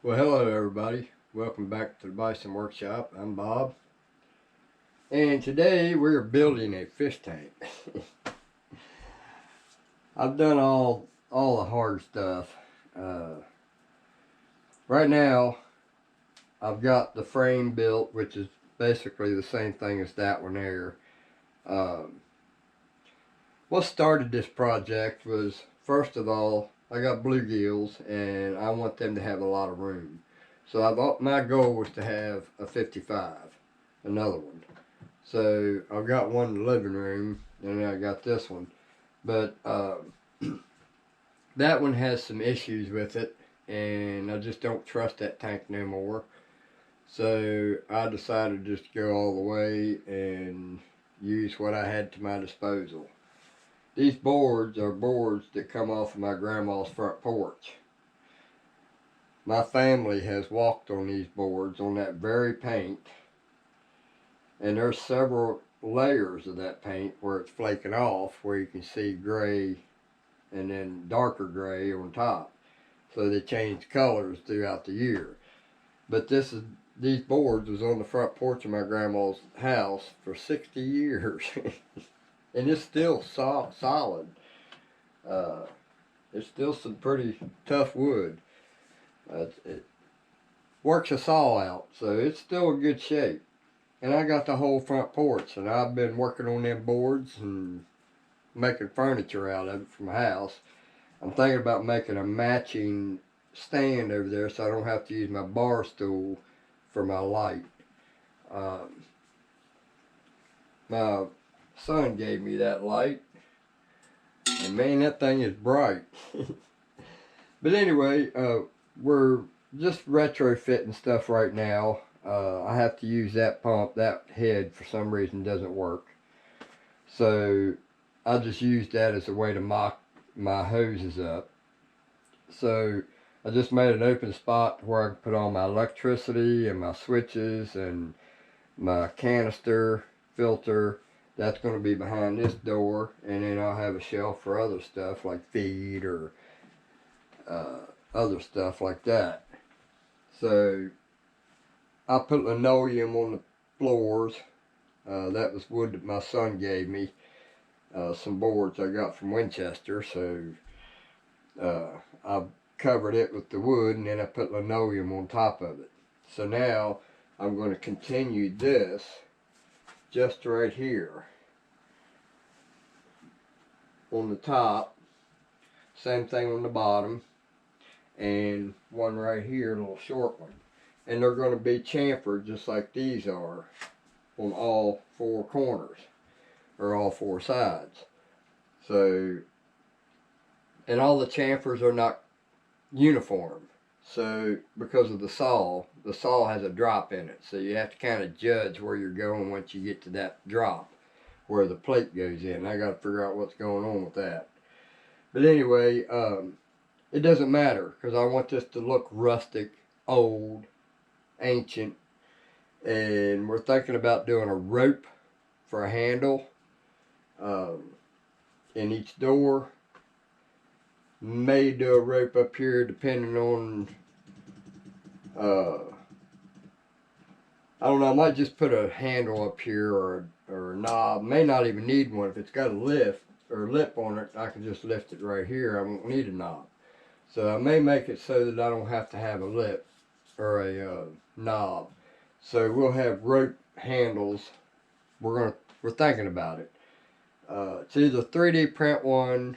Well, hello everybody. Welcome back to the Bison Workshop. I'm Bob. And today we're building a fish tank. I've done all the hard stuff. Right now, I've got the frame built, which is basically the same thing as that one there. What started this project was, first of all, I got bluegills and I want them to have a lot of room. So my goal was to have a 55, another one. So I've got one in the living room and then I got this one. But that one has some issues with it and I just don't trust that tank no more. So I decided just to go all the way and use what I had to my disposal. These boards are boards that come off of my grandma's front porch. My family has walked on these boards on that very paint, and there's several layers of that paint where it's flaking off, where you can see gray and then darker gray on top. So they change colors throughout the year. But these boards was on the front porch of my grandma's house for 60 years. And it's still solid. It's still some pretty tough wood. It works a saw out, so it's still in good shape. And I got the whole front porch, and I've been working on them boards and making furniture out of it for my house. I'm thinking about making a matching stand over there so I don't have to use my bar stool for my light. My son gave me that light, and man, that thing is bright. But anyway, we're just retrofitting stuff right now. I have to use that pump. That head for some reason doesn't work, so I just use that as a way to mock my hoses up. So I just made an open spot where I can put all my electricity and my switches and my canister filter. That's going to be behind this door, and then I'll have a shelf for other stuff like feed or other stuff like that. So I put linoleum on the floors. That was wood that my son gave me. Some boards I got from Winchester, so I covered it with the wood, and then I put linoleum on top of it. So now I'm going to continue this just right here on the top, same thing on the bottom, and one right here, a little short one. And they're going to be chamfered just like these are on all four corners or all four sides. So, and all the chamfers are not uniform. So because of the saw has a drop in it. So you have to kind of judge where you're going once you get to that drop where the plate goes in. I got to figure out what's going on with that. But anyway, it doesn't matter because I want this to look rustic, old, ancient. And we're thinking about doing a rope for a handle in each door. May do a rope up here depending on I don't know, I might just put a handle up here or a knob. May not even need one. If it's got a lift or lip on it, I can just lift it right here. I won't need a knob. So I may make it so that I don't have to have a lip or a knob. So we'll have rope handles. We're thinking about it. It's either 3D print one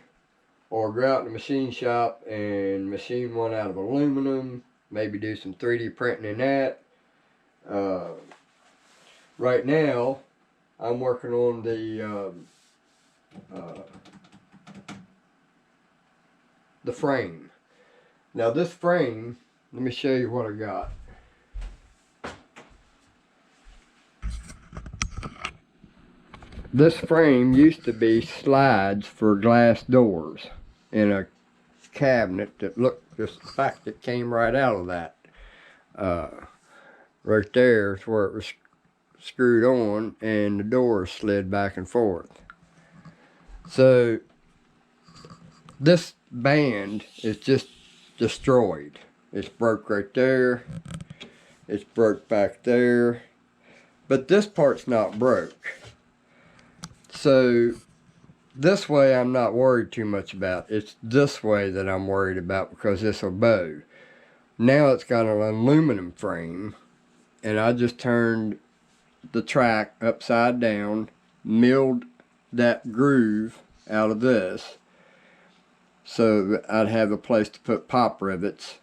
or go out in the machine shop and machine one out of aluminum. Maybe do some 3D printing in that. Right now, I'm working on the frame. Now this frame, let me show you what I got. This frame used to be slides for glass doors in a cabinet that looked just the fact that came right out of that. Right there is where it was screwed on and the door slid back and forth. So this band is just destroyed. It's broke right there. It's broke back there. But this part's not broke. So this way I'm not worried too much about. It's this way that I'm worried about because this will bow. Now it's got an aluminum frame, and I just turned the track upside down, milled that groove out of this so I'd have a place to put pop rivets,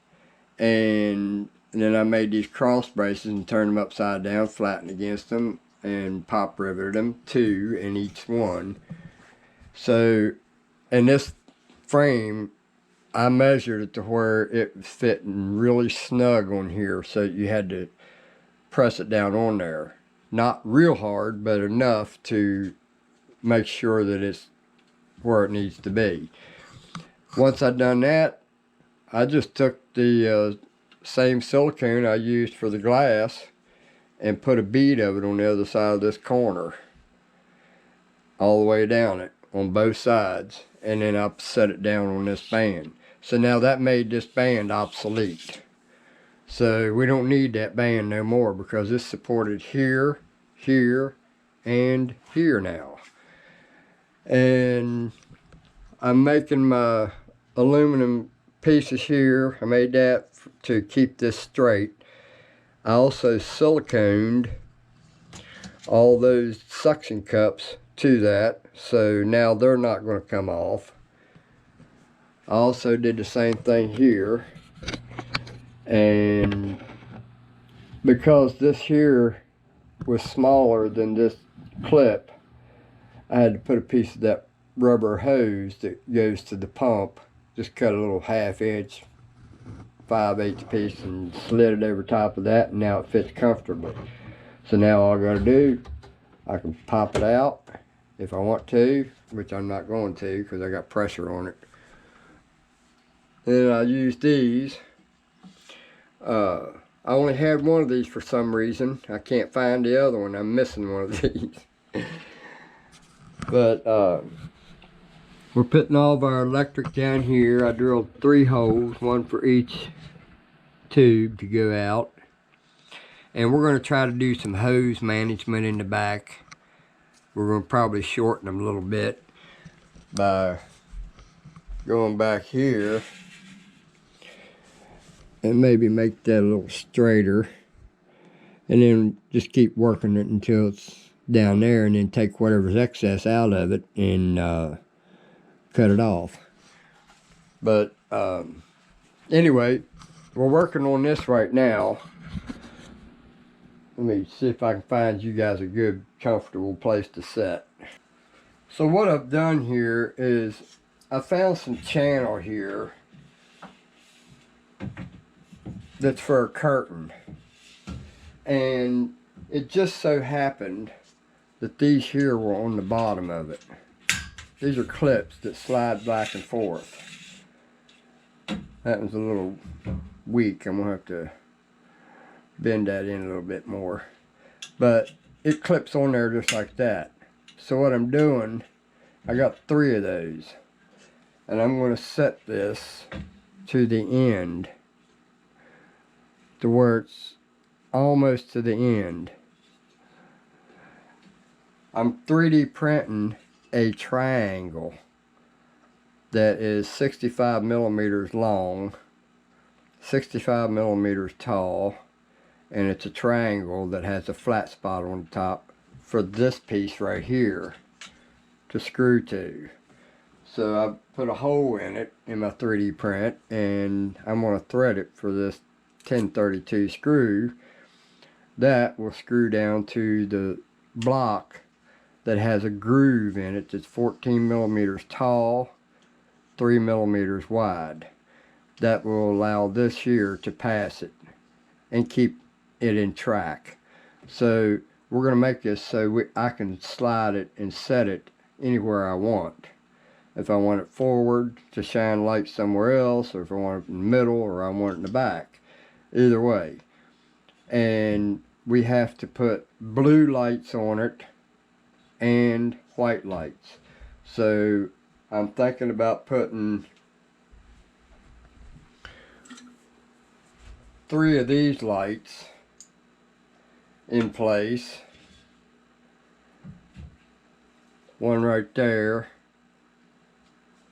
and then I made these cross braces and turned them upside down, flattened against them, and pop riveted them, 2 in each one. So, and this frame, I measured it to where it was fitting really snug on here, so you had to press it down on there. Not real hard, but enough to make sure that it's where it needs to be. Once I'd done that, I just took the same silicone I used for the glass and put a bead of it on the other side of this corner, all the way down it on both sides, and then I set it down on this band. So now that made this band obsolete. So we don't need that band no more because it's supported here, here, and here now. And I'm making my aluminum pieces here. I made that to keep this straight. I also siliconed all those suction cups to that, so now they're not going to come off. I also did the same thing here, and because this here was smaller than this clip, I had to put a piece of that rubber hose that goes to the pump, just cut a little 1/2 inch 5/8 piece and slid it over top of that, and now it fits comfortably. So now all I gotta do, I can pop it out if I want to, which I'm not going to because I got pressure on it. Then I use these. I only had one of these for some reason. I can't find the other one. I'm missing one of these. But we're putting all of our electric down here. I drilled 3 holes, one for each tube to go out. And we're going to try to do some hose management in the back. We're going to probably shorten them a little bit by going back here and maybe make that a little straighter, and then just keep working it until it's down there, and then take whatever's excess out of it and cut it off. But anyway, we're working on this right now. Let me see if I can find you guys a good, comfortable place to sit. So what I've done here is I found some channel here that's for a curtain. And it just so happened that these here were on the bottom of it. These are clips that slide back and forth. That was a little weak. I'm going to have to bend that in a little bit more, but it clips on there just like that. So what I'm doing, I got 3 of those, and I'm going to set this to the end to where it's almost to the end. I'm 3D printing a triangle that is 65 millimeters long, 65 millimeters tall, and it's a triangle that has a flat spot on the top for this piece right here to screw to. So I put a hole in it in my 3D print, and I'm going to thread it for this 1032 screw that will screw down to the block that has a groove in it that's 14 millimeters tall, 3 millimeters wide. That will allow this here to pass it and keep it in track. So we're going to make this so I can slide it and set it anywhere I want. If I want it forward to shine light somewhere else, or if I want it in the middle, or I want it in the back. Either way. And we have to put blue lights on it and white lights. So I'm thinking about putting 3 of these lights in place. One right there,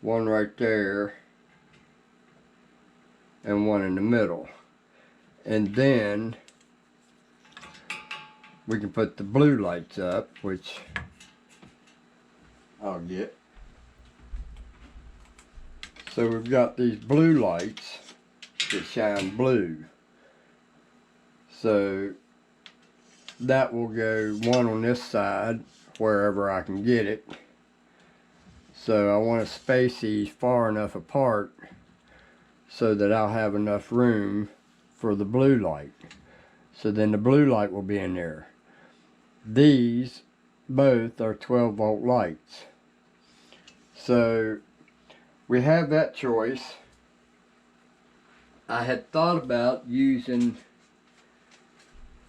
one right there, and one in the middle. And then we can put the blue lights up, which I'll get. So we've got these blue lights that shine blue. So that will go one on this side wherever I can get it. So I want to space these far enough apart so that I'll have enough room for the blue light. So then the blue light will be in there. These both are 12 volt lights. So we have that choice. I had thought about using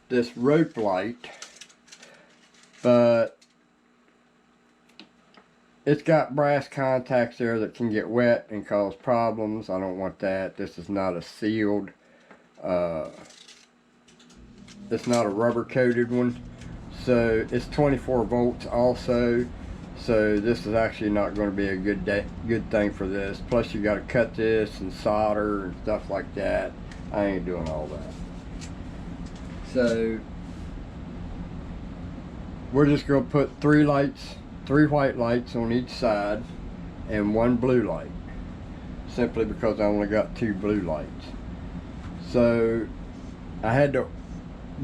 this rope light, but it's got brass contacts there that can get wet and cause problems. I don't want that. This is not a sealed, it's not a rubber coated one. So it's 24 volts also. So this is actually not going to be a good thing for this. Plus you got to cut this and solder and stuff like that. I ain't doing all that. So we're just going to put 3 lights, 3 white lights on each side and 1 blue light, simply because I only got 2 blue lights. So I had to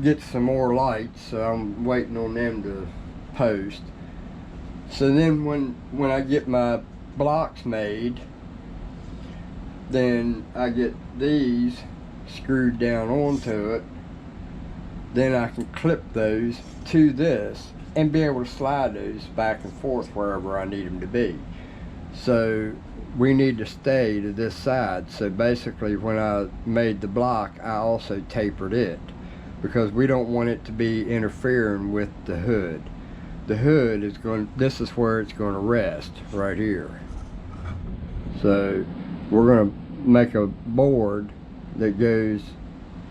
get some more lights, so I'm waiting on them to post. So then when I get my blocks made, then I get these screwed down onto it. Then I can clip those to this and be able to slide those back and forth wherever I need them to be. So we need to stay to this side. So basically when I made the block, I also tapered it, because we don't want it to be interfering with the hood. The hood is this is where it's going to rest, right here. So we're going to make a board that goes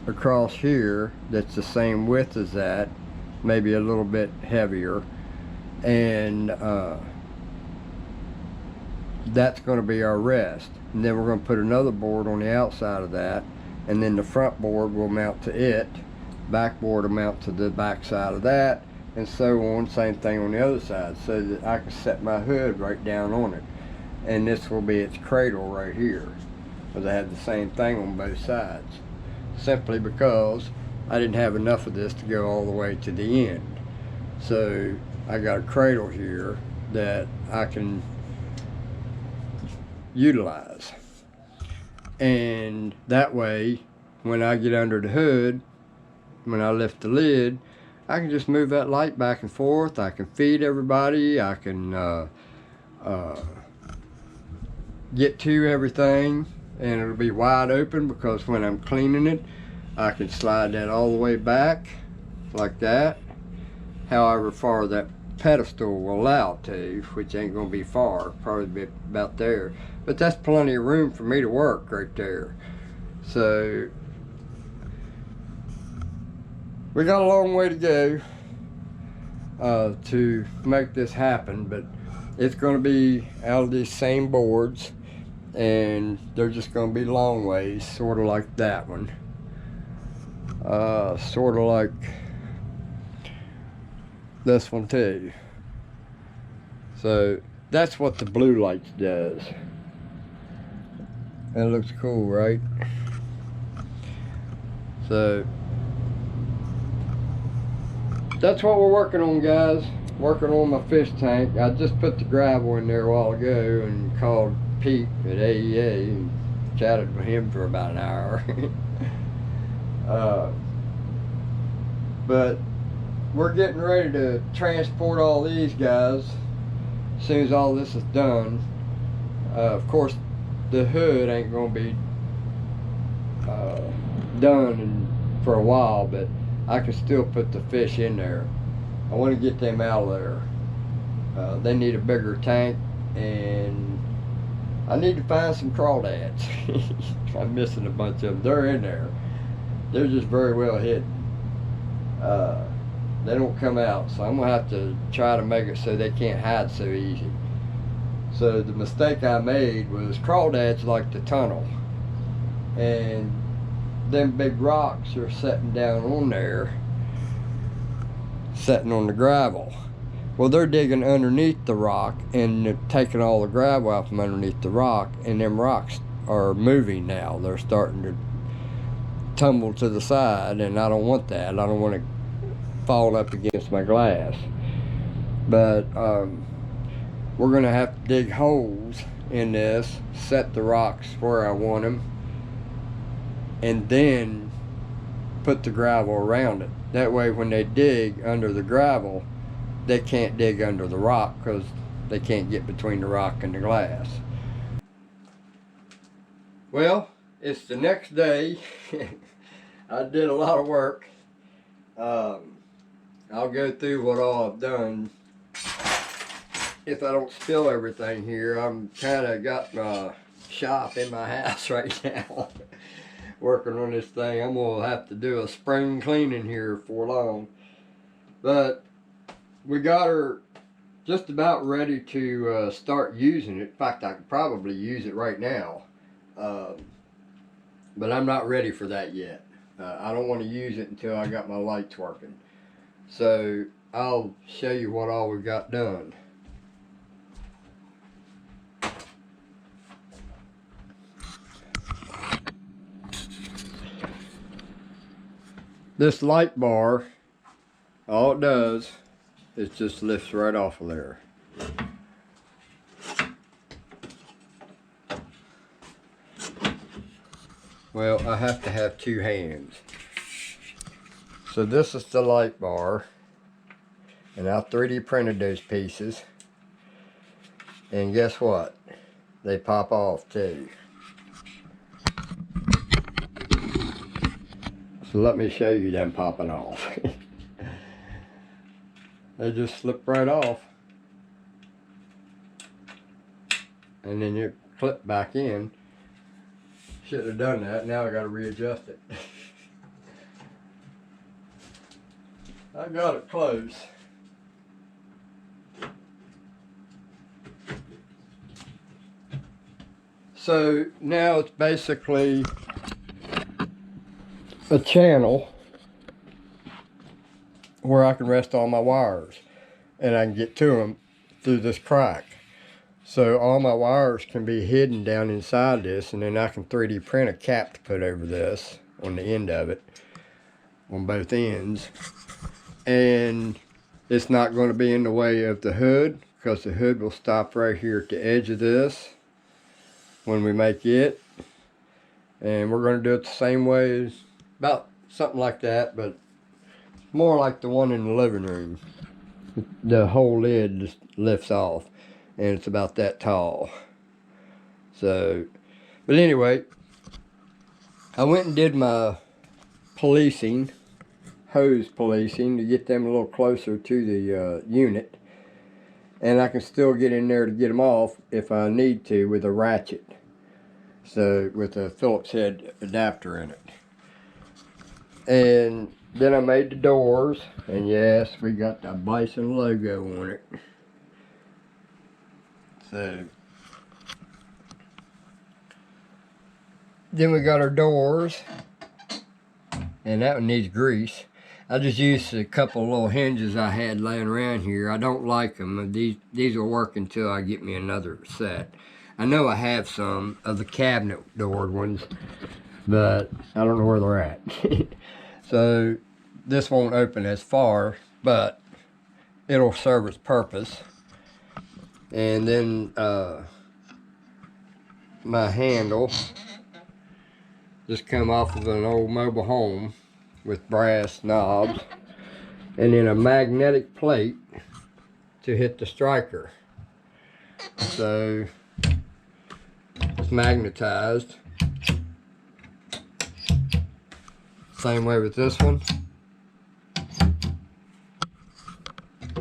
across here that's the same width as that, maybe a little bit heavier, and that's going to be our rest. And then we're going to put another board on the outside of that, and then the front board will mount to it, back board will mount to the back side of that, and so on. Same thing on the other side, so that I can set my hood right down on it. And this will be its cradle right here, because I have the same thing on both sides, simply because I didn't have enough of this to go all the way to the end. So I got a cradle here that I can utilize, and that way when I get under the hood, when I lift the lid, I can just move that light back and forth. I can feed everybody. I can get to everything, and it'll be wide open, because when I'm cleaning it, I can slide that all the way back like that, however far that pedestal will allow it to, which ain't gonna be far, probably be about there, but that's plenty of room for me to work right there. So we got a long way to go to make this happen, but it's going to be out of these same boards, and they're just going to be long ways, sort of like that one, sort of like this one too. So that's what the blue lights does. That looks cool, right? So that's what we're working on, guys. Working on my fish tank. I just put the gravel in there a while ago and called Pete at AEA and chatted with him for about an hour. But we're getting ready to transport all these guys as soon as all this is done. Of course, the hood ain't gonna be done for a while, but I can still put the fish in there. I want to get them out of there. They need a bigger tank, and I need to find some crawdads. I'm missing a bunch of them. They're in there. they're just very well hidden. They don't come out, so I'm gonna have to try to make it so they can't hide so easy. So the mistake I made was crawdads like the tunnel, and them big rocks are setting down on there, setting on the gravel. Well, they're digging underneath the rock and taking all the gravel out from underneath the rock, and them rocks are moving now. They're starting to tumble to the side, and I don't want that. I don't want to fall up against my glass. But we're gonna have to dig holes in this, set the rocks where I want them, and then put the gravel around it. That way when they dig under the gravel, they can't dig under the rock because they can't get between the rock and the glass. Well, it's the next day. I did a lot of work. I'll go through what all I've done. If I don't spill everything here, I'm kind of got my shop in my house right now. Working on this thing. I'm going to have to do a spring cleaning here for long. But we got her just about ready to start using it. In fact, I could probably use it right now. But I'm not ready for that yet. I don't want to use it until I got my lights working. So I'll show you what all we got done. This light bar, all it does is just lifts right off of there. Well, I have to have two hands. So this is the light bar, and I 3D printed those pieces, and guess what? They pop off too. So let me show you them popping off. They just slip right off, and then you clip back in. Should have done that. Now I got to readjust it. I got it close. So now it's basically a channel where I can rest all my wires, and I can get to them through this crack. So all my wires can be hidden down inside this, and then I can 3D print a cap to put over this on the end of it, on both ends. And it's not going to be in the way of the hood, because the hood will stop right here at the edge of this when we make it. And we're going to do it the same way, as about something like that, but more like the one in the living room. The whole lid just lifts off, and it's about that tall. So, but anyway, I went and did my policing, hose policing, to get them a little closer to the unit, and I can still get in there to get them off if I need to with a ratchet. So with a Phillips head adapter in it. And then I made the doors, and yes, we got the Bison logo on it. So then we got our doors, and that one needs grease. I just used a couple of little hinges I had laying around here. I don't like them. These will work until I get me another set. I know I have some of the cabinet door ones, but I don't know where they're at. So this won't open as far, but it'll serve its purpose. And then my handle just come off of an old mobile home with brass knobs, and then a magnetic plate to hit the striker. So it's magnetized. Same way with this one.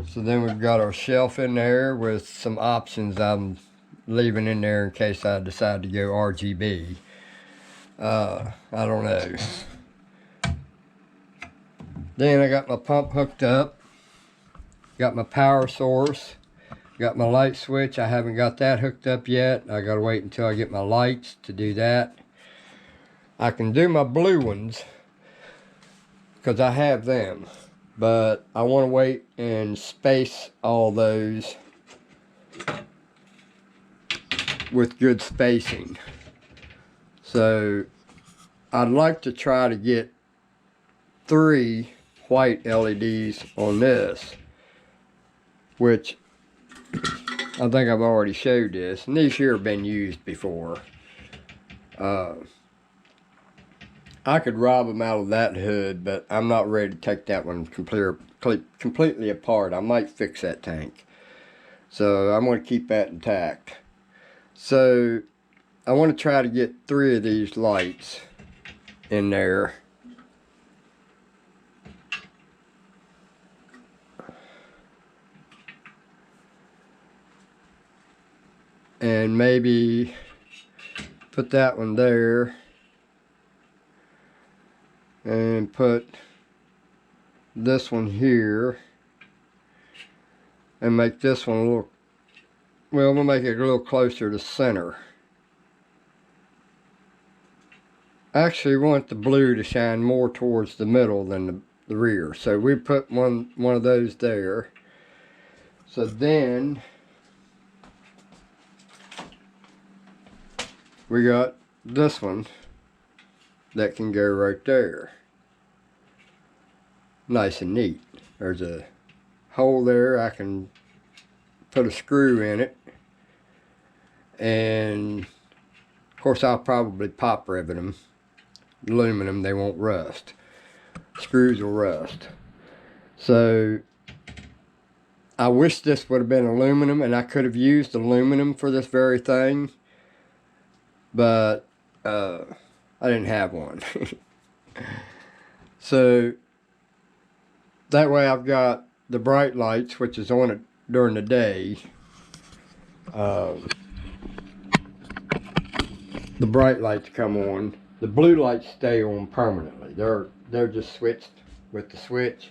So then we've got our shelf in there with some options I'm leaving in there in case I decide to go RGB. I don't know. Then I got my pump hooked up. Got my power source. Got my light switch. I haven't got that hooked up yet. I gotta wait until I get my lights to do that. I can do my blue ones because I have them, but I want to wait and space all those with good spacing. So I'd like to try to get 3 white LEDs on this, which I think I've already showed this, and these here have been used before. I could rob them out of that hood, but I'm not ready to take that one completely apart. I might fix that tank. So I'm going to keep that intact. So I want to try to get 3 of these lights in there. And maybe put that one there. And put this one here. And make this one a little, well, we'll make it a little closer to center. I actually want the blue to shine more towards the middle than the rear. So we put one of those there. So then we got this one that can go right there. Nice and neat. There's a hole there. I can put a screw in it. And of course I'll probably pop rivet them. Aluminum, they won't rust. Screws will rust. So I wish this would have been aluminum, and I could have used aluminum for this very thing, but I didn't have one. So that way I've got the bright lights, which is on it during the day. The bright lights come on. The blue lights stay on permanently. They're just switched with the switch.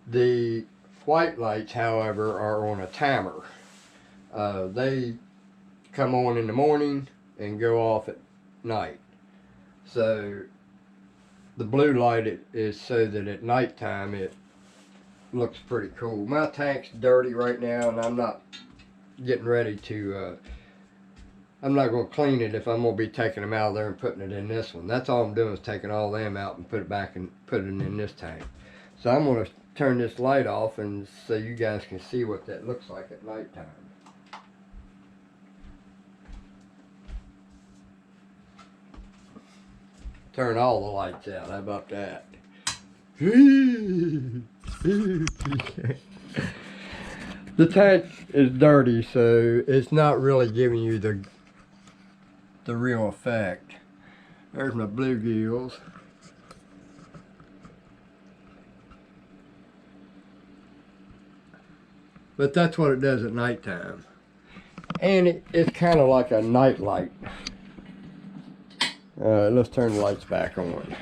The white lights, however, are on a timer. They come on in the morning and go off at night. So the blue light is so that at nighttime it looks pretty cool. My tank's dirty right now, and I'm not getting ready to I'm not going to clean it if I'm going to be taking them out of there and putting it in this one. That's all I'm doing is taking all them out and put it back and put it in this tank. So I'm going to turn this light off and so you guys can see what that looks like at nighttime. Turn all the lights out. How about that? The tank is dirty, so it's not really giving you the real effect. There's my bluegills. But that's what it does at nighttime. And it's kind of like a night light. Let's turn the lights back on.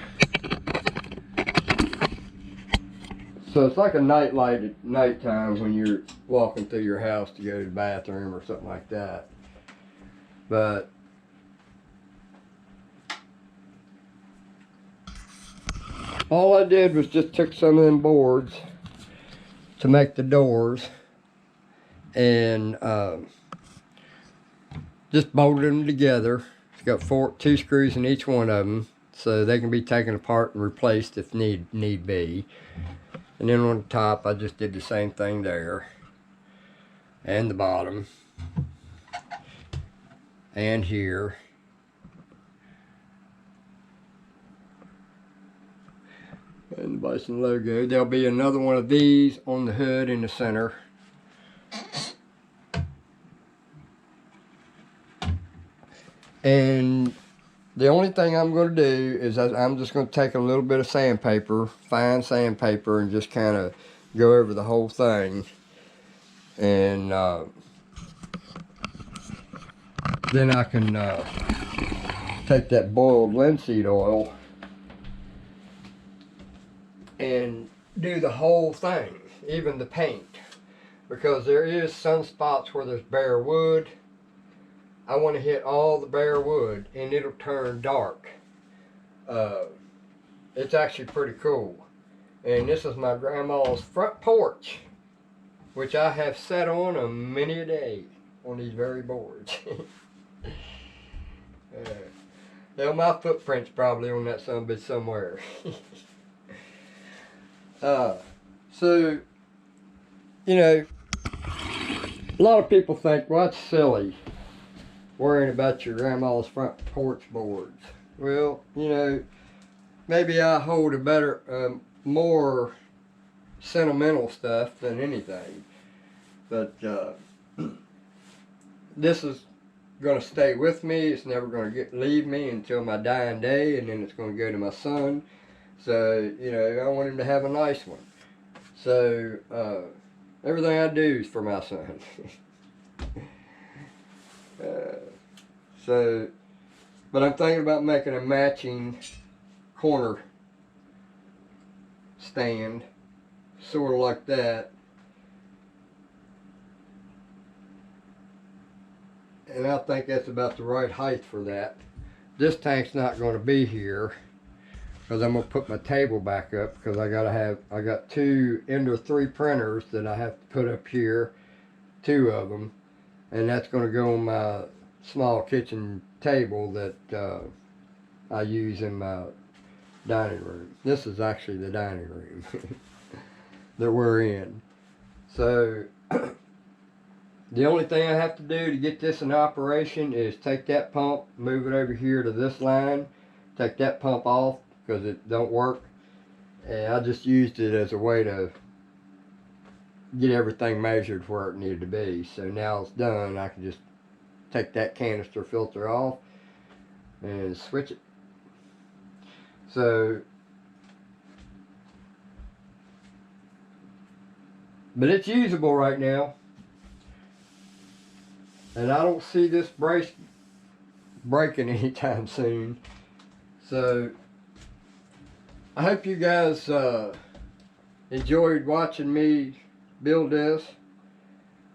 So it's like a night light at nighttime when you're walking through your house to go to the bathroom or something like that. But all I did was just took some of them boards to make the doors and just bolted them together. It's got 2 screws in each one of them, so they can be taken apart and replaced if need be. And then on the top, I just did the same thing there, and the bottom, and here. And the Bison logo. There'll be another one of these on the hood in the center. And the only thing I'm going to do is I'm just going to take a little bit of sandpaper, fine sandpaper, and just kind of go over the whole thing. And then I can take that boiled linseed oil and do the whole thing, even the paint, because there is some spots where there's bare wood. I want to hit all the bare wood and it'll turn dark. It's actually pretty cool. And this is my grandma's front porch, which I have sat on a many a day on these very boards. Hell, my footprint's probably on that sumbitch somewhere. So, you know, a lot of people think, well, that's silly, worrying about your grandma's front porch boards. Well, you know, maybe I hold a better, more sentimental stuff than anything. But this is going to stay with me. It's never going to leave me until my dying day, and then it's going to go to my son. So, you know, I want him to have a nice one. So, everything I do is for my son. But I'm thinking about making a matching corner stand, sort of like that. And I think that's about the right height for that. This tank's not going to be here because I'm going to put my table back up, because I got two Ender 3 printers that I have to put up here, 2 of them, and that's going to go on my small kitchen table that I use in my dining room. This is actually the dining room that we're in. So the only thing I have to do to get this in operation is take that pump, move it over here to this line, take that pump off because it don't work, and I just used it as a way to get everything measured where it needed to be. So now it's done, I can just take that canister filter off and switch it. So, but it's usable right now, and I don't see this brace breaking anytime soon. So I hope you guys enjoyed watching me build this.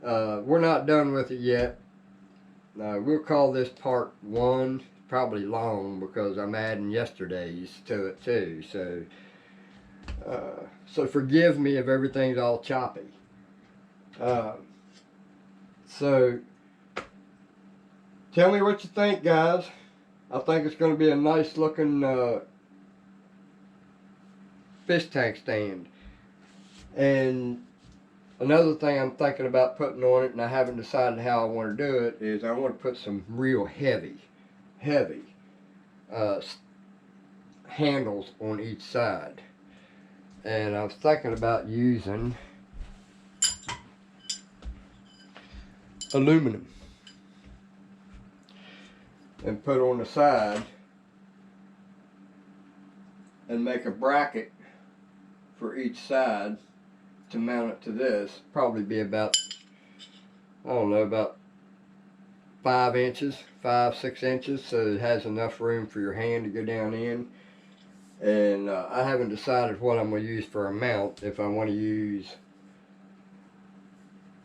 We're not done with it yet. We'll call this part 1. Probably long because I'm adding yesterday's to it too. So forgive me if everything's all choppy. So tell me what you think, guys. I think it's going to be a nice looking fish tank stand. And another thing I'm thinking about putting on it, and I haven't decided how I want to do it, is I want to put some real heavy handles on each side. And I was thinking about using aluminum and put on the side and make a bracket for each side to mount it to this. Probably be about, I don't know, about 5 inches, 5-6 inches, so it has enough room for your hand to go down in. And I haven't decided what I'm going to use for a mount. If I want to use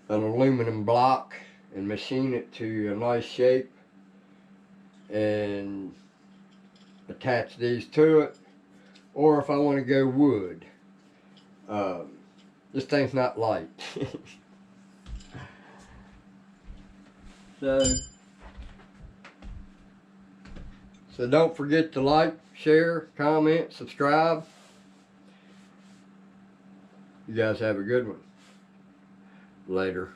an aluminum block and machine it to a nice shape and attach these to it, or if I want to go wood. This thing's not light. So don't forget to like, share, comment, subscribe. You guys have a good one. Later.